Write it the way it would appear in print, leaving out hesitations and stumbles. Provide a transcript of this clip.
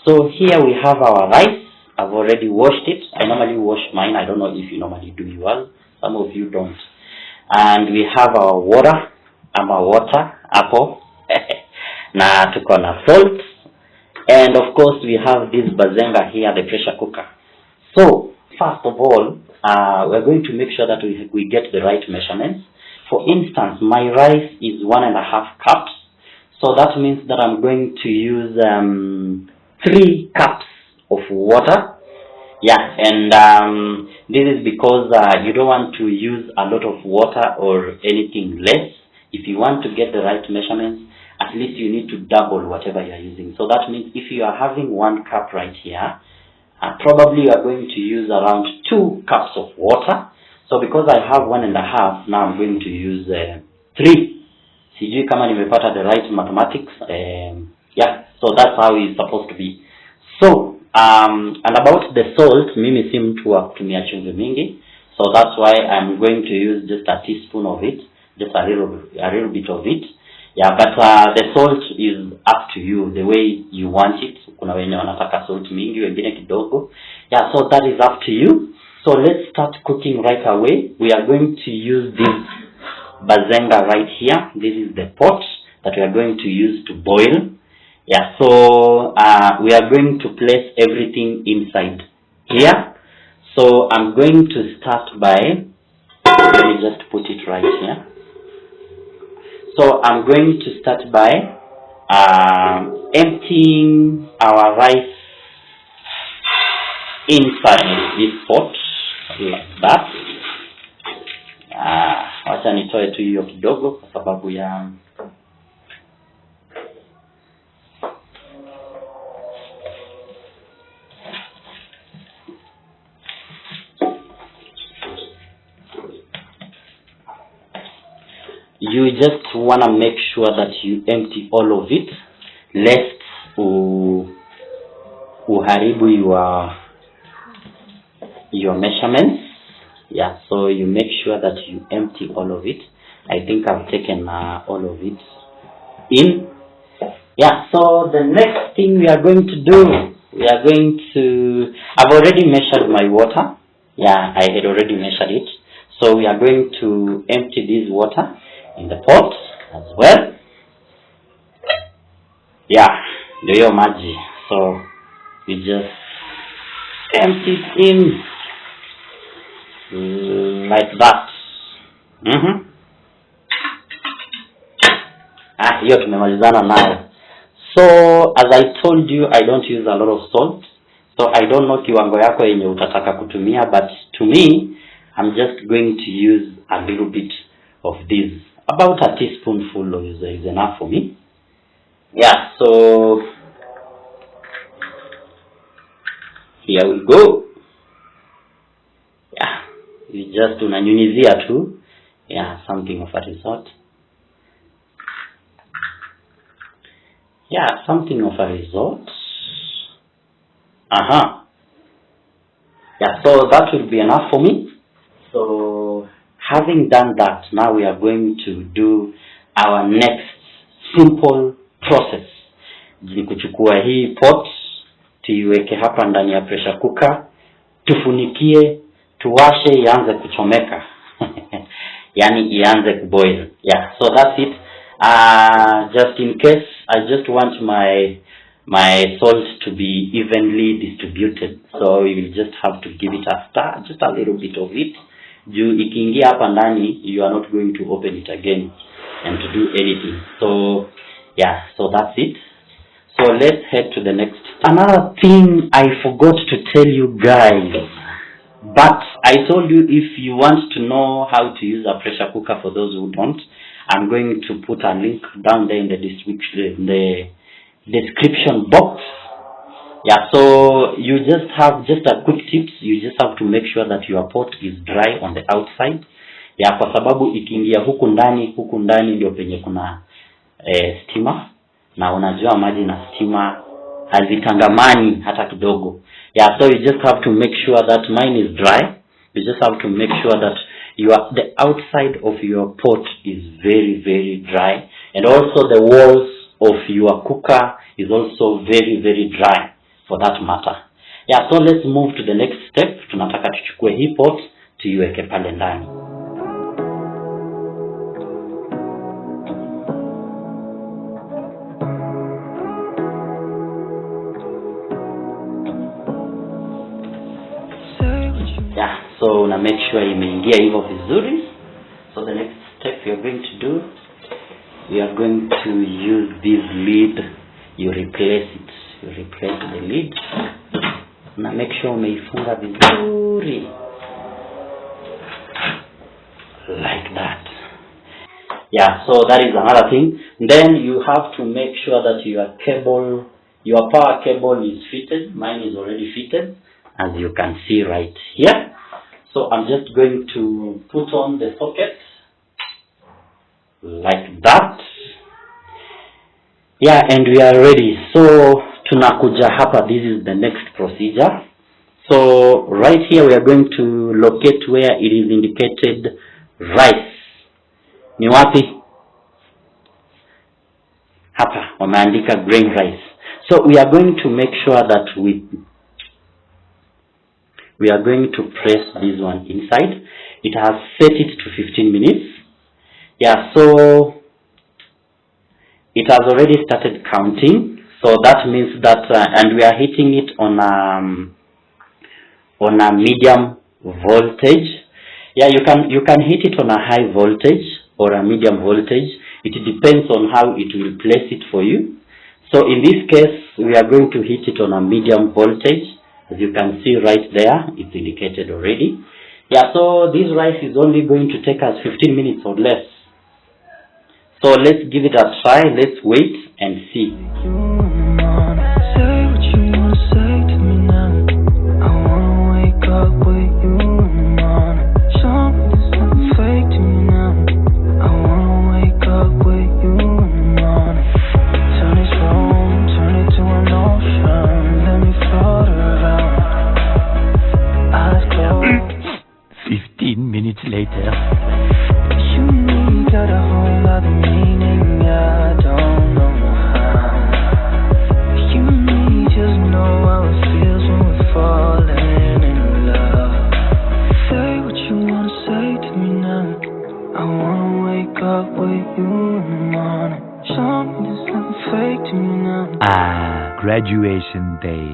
So here we have our rice. I've already washed it. I normally wash mine. I don't know if you normally do yours. Some of you don't. And we have our water. Water hapo na tuko na salt, and of course we have this bazenga here, the pressure cooker. So first of all, we're going to make sure that we get the right measurements. For instance, my rice is 1.5 cups, so that means that I'm going to use 3 cups of water. Yeah, and this is because you don't want to use a lot of water or anything less. If you want to get the right measurements, at least you need to double whatever you are using. So that means if you are having 1 cup right here, probably you are going to use around 2 cups of water. So because I have 1.5, now I'm going to use 3. Sijui kama nimepata the right mathematics. Yeah, so that's how it's supposed to be. So, and about the salt, mimi si mtu wa kutumia chumvi mingi. So that's why I'm going to use just a teaspoon of it. Just a little bit of it. Yeah, but the salt is up to you, the way you want it. Kuna wenye wanataka salt mingi, wengine kidogo. Yeah, so that is up to you. So let's start cooking right away. We are going to use this bazenga right here. This is the pot that we are going to use to boil. Yeah, so we are going to place everything inside here. So I'm going to start by, let me just put it right here. So I'm going to start by emptying our rice inside this pot like that. Wacha nitoe tu hiyo kidogo kwa sababu ya you just want to make sure that you empty all of it, lest uharibu your measurements. Yeah, so you make sure that you empty all of it. I think I've taken all of it in. Yeah, so the next thing we are going to do, I've already measured my water. Yeah, I had already measured it. So we are going to empty this water in the pot as well. Yeah, ndio maji. So we just empty it in like that. Hiyo tumemalizana nayo. So as I told you, I don't use a lot of salt. So I don't know kiwango yako yenye utataka kutumia, but to me, I'm just going to use a little bit of this. About a teaspoonful is enough for me. Yeah, so here we go. Yeah, you just unanyunyizia tu. Yeah, something of a resort. Yeah, something of a resort. Yeah, so that will be enough for me. So having done that, now we are going to do our next simple process. Ni kuchukua hii pot, tuiweke hapa ndani ya pressure cooker, tufunikie, tuwashe ianze kuchomeka. Yani ianze kuboil. Yeah, so that's it. Just in case, I just want my salt to be evenly distributed. So we will just have to give it a stir, just a little bit of it. Juu ikiingia hapa ndani, you are not going to open it again and to do anything. So yeah, so that's it. So let's head to the next. Another thing I forgot to tell you guys, but I told you if you want to know how to use a pressure cooker, for those who don't, I'm going to put a link down there in the description box. Yeah, so you just have just a quick tips. You just have to make sure that your pot is dry on the outside. Yeah, kwa sababu ikiingia huku ndani ndio penye kuna stima, na unajua maji na stima hazitangamani hata kidogo. Yeah, so you just have to make sure that mine is dry. You just have to make sure that the outside of your pot is very, very dry, and also the walls of your cooker is also very, very dry. for that matter. Yeah, so let's move to the next step. Tunataka tuchukue hii pot tuiweke pale ndani. Yeah, so na make sure imeingia hivyo vizuri. So the next step we are going to do, we are going to use this lid. You replace it. You replace the lid. Na make sure umeifunga vizuri. Like that. Yeah, so that is another thing. Then you have to make sure that your cable, your power cable is fitted. Mine is already fitted, as you can see right here. So I'm just going to put on the socket like that. Yeah, and we are ready. So tunakuja hapa, this is the next procedure. So right here we are going to locate where it is indicated rice. Ni wapi? Hapa wameandika grain rice. So we are going to make sure that we are going to press this one inside. It has set it to 15 minutes. Yeah, so it has already started counting. So that means that, and we are hitting it on a medium voltage. Yeah, you can hit it on a high voltage or a medium voltage. It depends on how it will place it for you. So in this case, we are going to hit it on a medium voltage. As you can see right there, it's indicated already. Yeah, so this rice is only going to take us 15 minutes or less. So let's give it a try. Let's wait and see. Minutes later. You and me got a whole lot of meaning, I don't know how. You and me just know how it feels when we're falling in love. Say what you wanna say to me now. I wanna wake up with you in the morning. Show me there's nothing fake to me now. Graduation day.